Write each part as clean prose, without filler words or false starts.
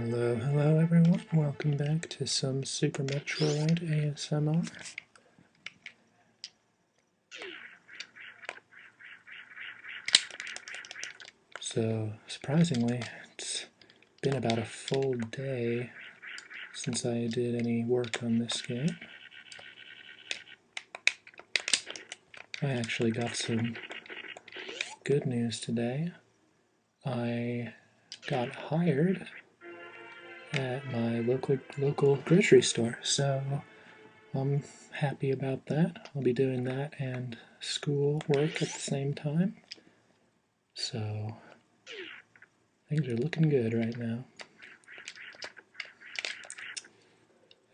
Hello everyone. Welcome back to some Super Metroid ASMR. So, surprisingly, it's been about a full day since I did any work on this game. I actually got some good news today. I got hired at my local grocery store, so I'm happy about that. I'll be doing that and school work at the same time. So things are looking good right now.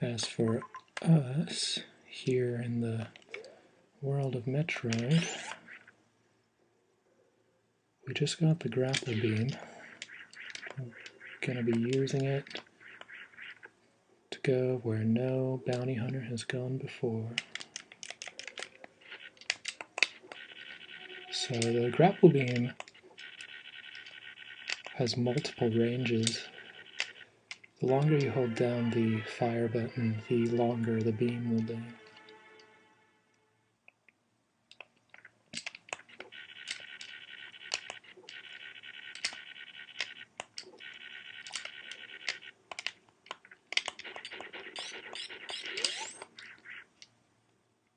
As for us, here in the world of Metroid, we just got the Grapple beam. We're gonna be using it to go where no bounty hunter has gone before. So the Grapple beam has multiple ranges. The longer you hold down the fire button, the longer the beam will be.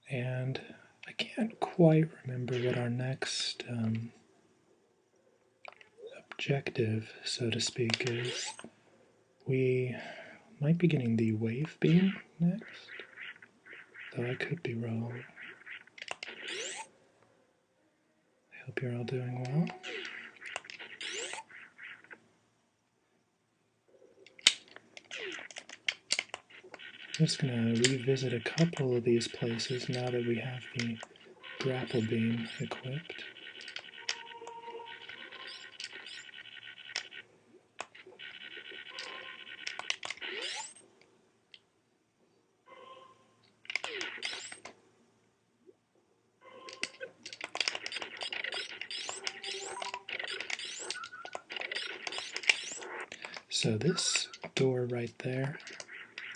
And I can't quite remember what our next objective, so to speak, is. We might be getting the wave beam next, though I could be wrong. I hope you're all doing well. I'm just going to revisit a couple of these places now that we have the grapple beam equipped. So this door right there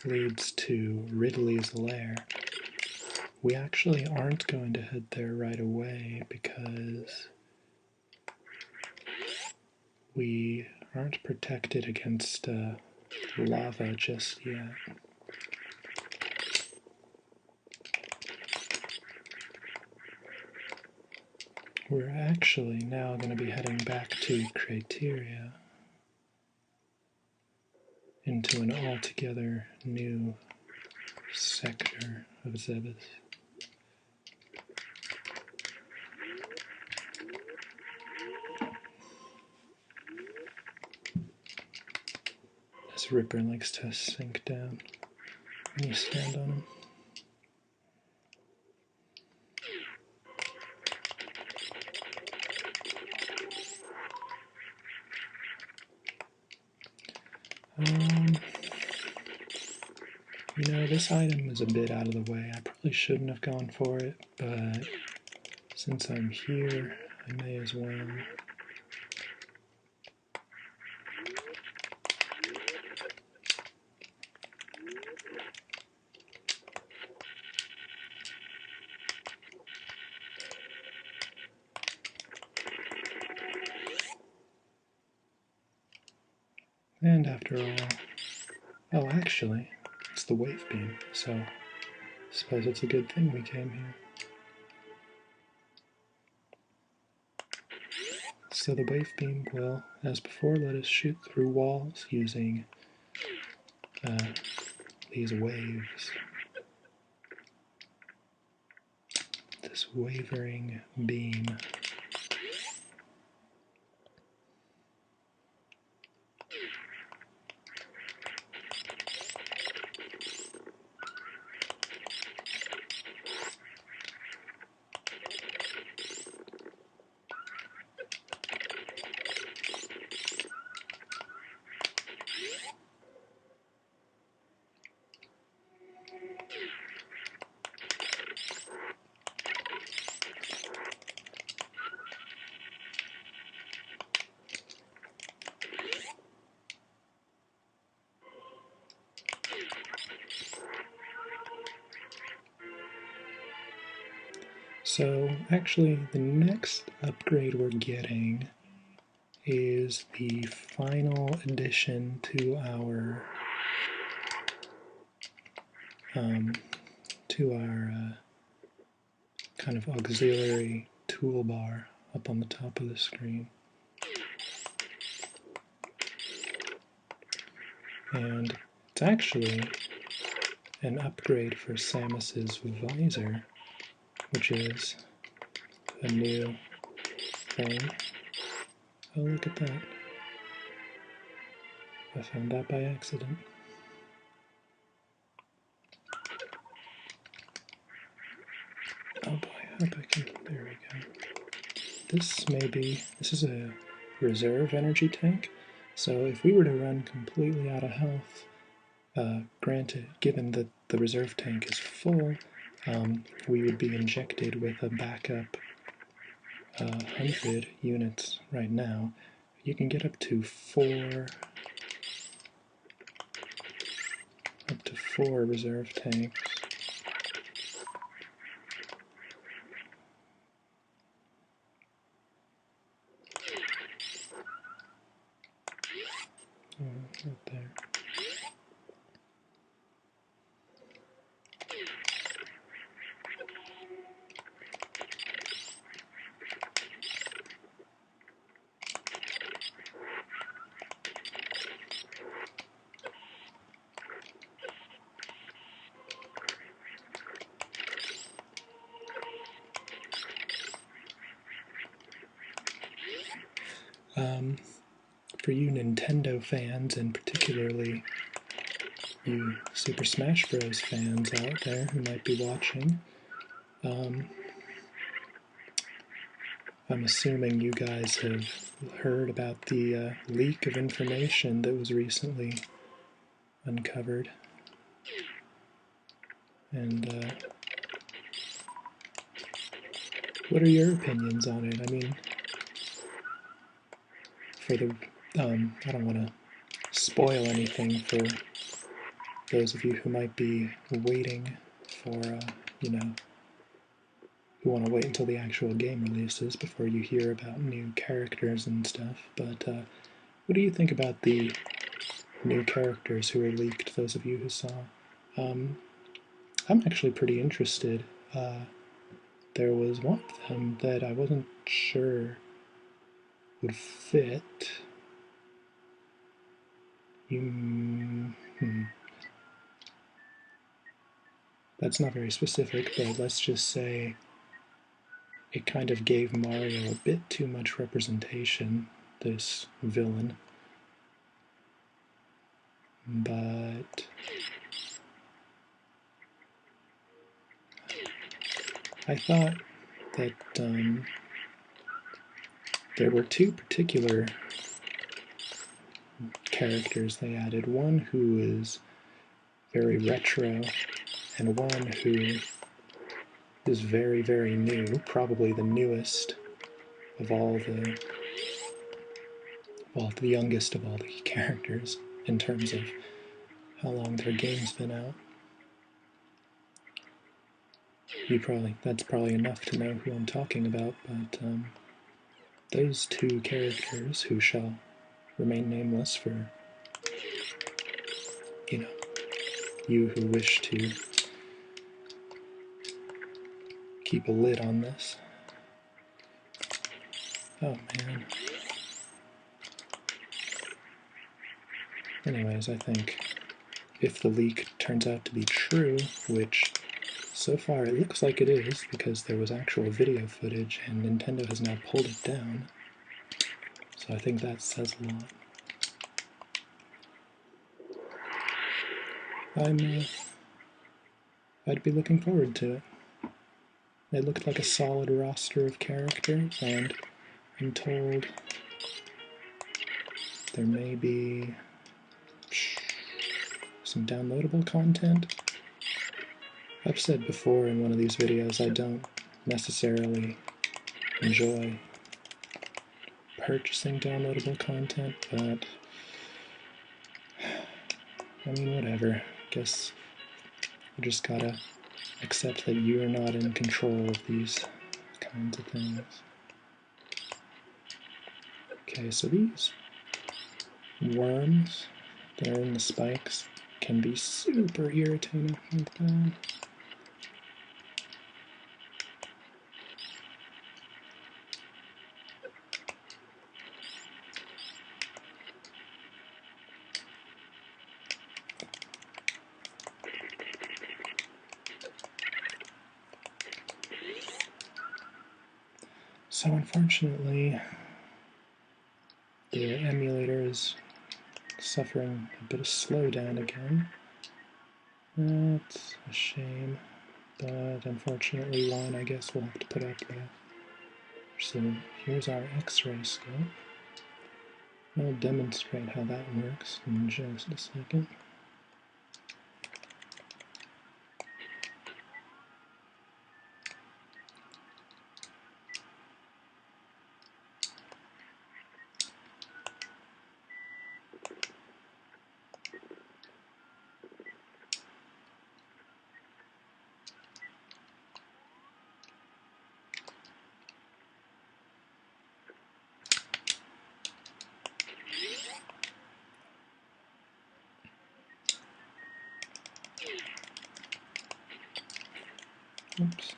leads to Ridley's lair. We actually aren't going to head there right away because we aren't protected against lava just yet. We're actually now going to be heading back to Criteria into an altogether new sector of Zebes. This Ripper likes to sink down when you stand on him. You know, this item is a bit out of the way. I probably shouldn't have gone for it, but since I'm here, I may as well. And after all, oh, actually, it's the wave beam, so I suppose it's a good thing we came here. So the wave beam will, as before, let us shoot through walls using these waves. This wavering beam. So actually the next upgrade we're getting is the final addition to our kind of auxiliary toolbar up on the top of the screen. And it's actually an upgrade for Samus's visor, which is a new thing. Oh, look at that. I found that by accident. Oh boy, I hope I can, there we go. This is a reserve energy tank, so if we were to run completely out of health, granted, given that the reserve tank is full, we would be injected with a backup 100 units right now. You can get up to four reserve tanks. Right there. For you Nintendo fans, and particularly you Super Smash Bros. Fans out there who might be watching, I'm assuming you guys have heard about the leak of information that was recently uncovered. And what are your opinions on it? I mean, for the I don't want to spoil anything for those of you who might be waiting for, who want to wait until the actual game releases before you hear about new characters and stuff. But what do you think about the new characters who were leaked, those of you who saw? I'm actually pretty interested. There was one of them that I wasn't sure would fit. That's not very specific, but let's just say it kind of gave Mario a bit too much representation, this villain. But I thought that there were two particular characters they added. One who is very retro, and one who is very, very new, probably the newest of all the, well, the youngest of all the characters in terms of how long their game's been out. That's probably enough to know who I'm talking about, but those two characters, who shall remain nameless for, you who wish to keep a lid on this. Oh man. Anyways, I think if the leak turns out to be true, which so far it looks like it is because there was actual video footage and Nintendo has now pulled it down, so I think that says a lot. I'd be looking forward to it. It looked like a solid roster of characters, and I'm told there may be some downloadable content. I've said before in one of these videos I don't necessarily enjoy purchasing downloadable content, but I mean, whatever. Guess you just gotta accept that you're not in control of these kinds of things. Okay, so these worms that are in the spikes can be super irritating like that. So unfortunately, the emulator is suffering a bit of slowdown again. That's a shame, but unfortunately one I guess we'll have to put up with. So here's our X-ray scope. I'll demonstrate how that works in just a second. Oops.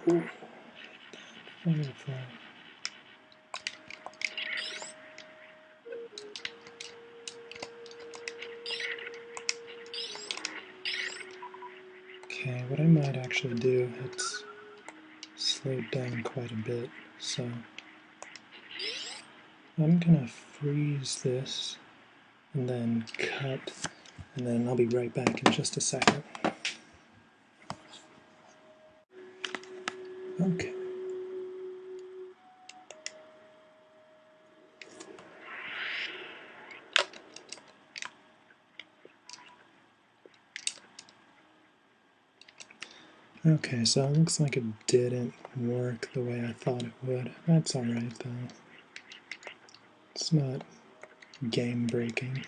Ooh, firefly. Okay, what I might actually do, it's slowed down quite a bit, so I'm gonna freeze this and then cut, and then I'll be right back in just a second. Okay. Okay, so it looks like it didn't work the way I thought it would. That's alright though. It's not game breaking.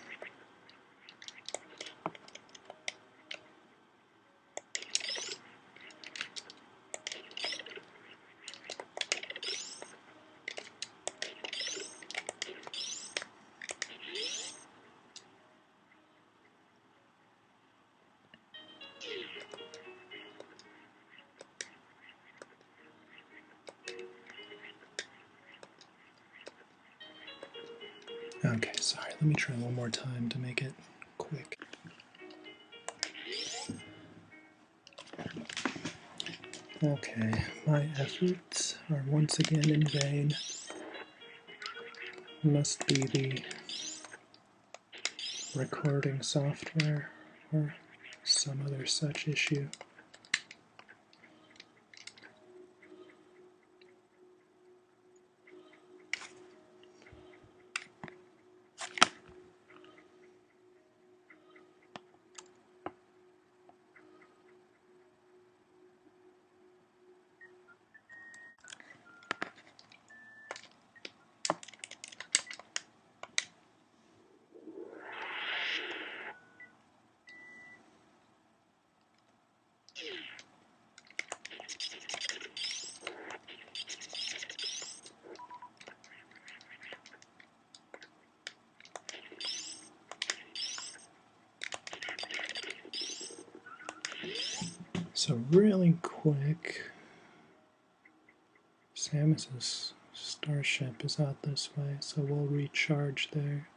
Okay, sorry, let me try one more time to make it quick. Okay, my efforts are once again in vain. Must be the recording software or some other such issue. So really quick, Samus's starship is out this way, so we'll recharge there.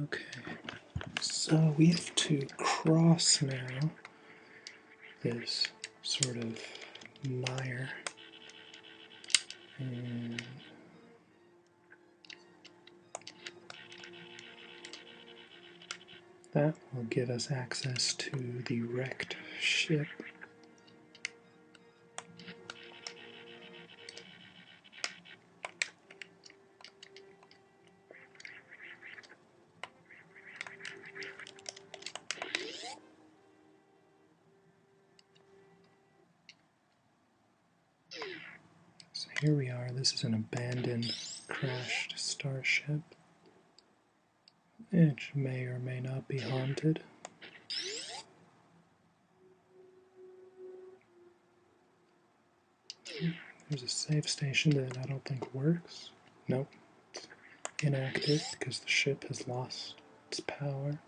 Okay, so we have to cross now this sort of mire, and that will give us access to the wrecked ship. So here we are. This is an abandoned, crashed starship, which may or may not be haunted. There's a save station that I don't think works. Nope, it's inactive because the ship has lost its power.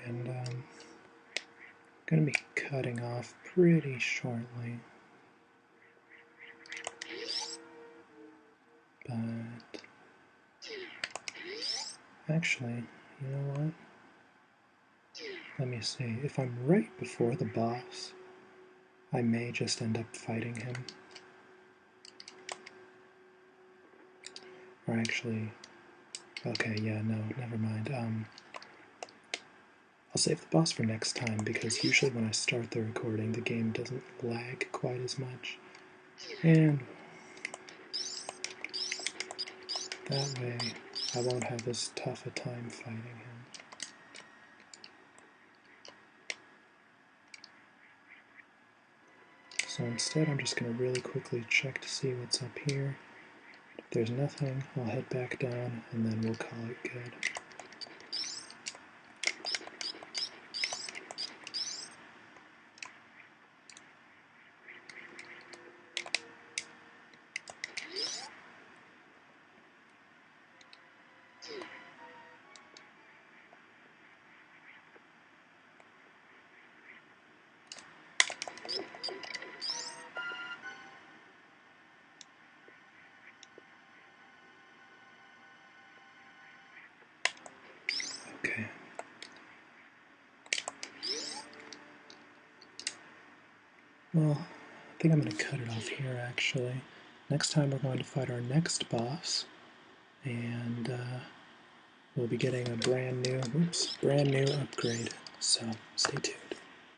And I'm going to be cutting off pretty shortly. But actually, you know what? Let me see. If I'm right before the boss, I may just end up fighting him. Or actually, okay, yeah, no, never mind. I'll save the boss for next time because usually when I start the recording, the game doesn't lag quite as much. And that way, I won't have as tough a time fighting him. So instead, I'm just going to really quickly check to see what's up here. If there's nothing, I'll head back down, and then we'll call it good. Okay. Well, I think I'm going to cut it off here, actually. Next time we're going to fight our next boss, and we'll be getting a brand new upgrade, so stay tuned.